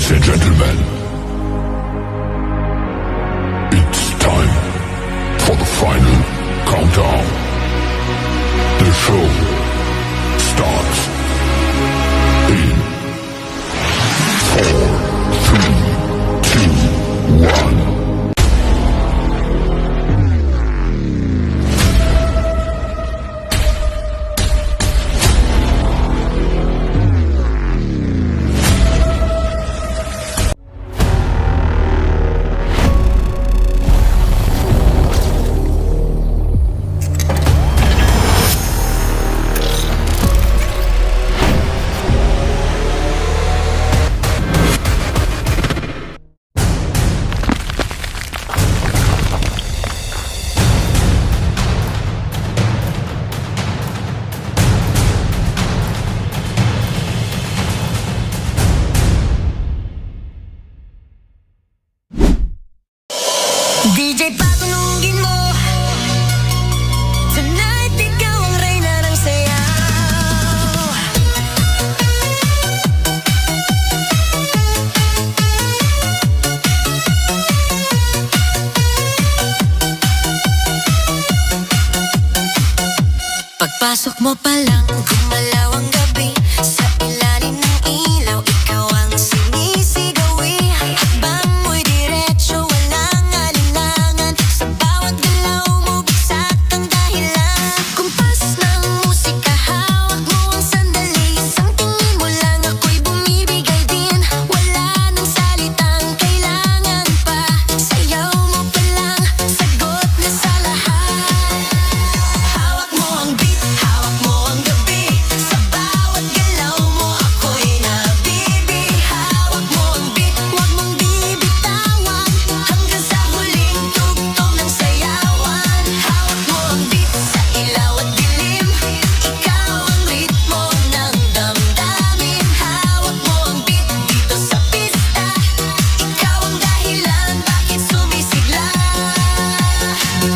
Ladies and gentlemen, it's time for the final countdown. The show starts in 4, 3, 2, 1. DJ, patunugin mo. Tonight, ikaw ang reyna ng sayaw. Pagpasok mo pa lang, gumalaw ang gabi. Sa ilalim ng ilaw, ikaw ang sinisigawi. Habang mo'y diretso, walang alinlangan. Sa bawat galaw mo, bigsak ang dahilan. Kumpas ng musika, hawak mo ang sandali. Isang tingin mo lang, ako'y bumibigay din. Wala nang salitang kailangan pa. Sayaw mo pa lang, sagot na sa lahat. Hawak mo ang beat, hawak mo ang gabi. Sa bawat galaw mo, ako'y nabibi. Hawak mo ang beat, huwag mong bibitawan. Hanggang sa huling tugtog ng sayawan. Hawak mo ang beat, sa ilaw at dilim. Ikaw ang ritmo ng damdamin. Hawak mo ang beat, dito sa pista. Ikaw ang dahilan, bakit sumisigla.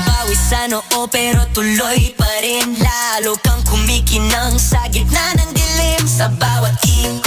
Pawis sa noo pero tuloy pa rin. Lalo kang kumikinang sa gitna ng dilim. Sa bawat ingay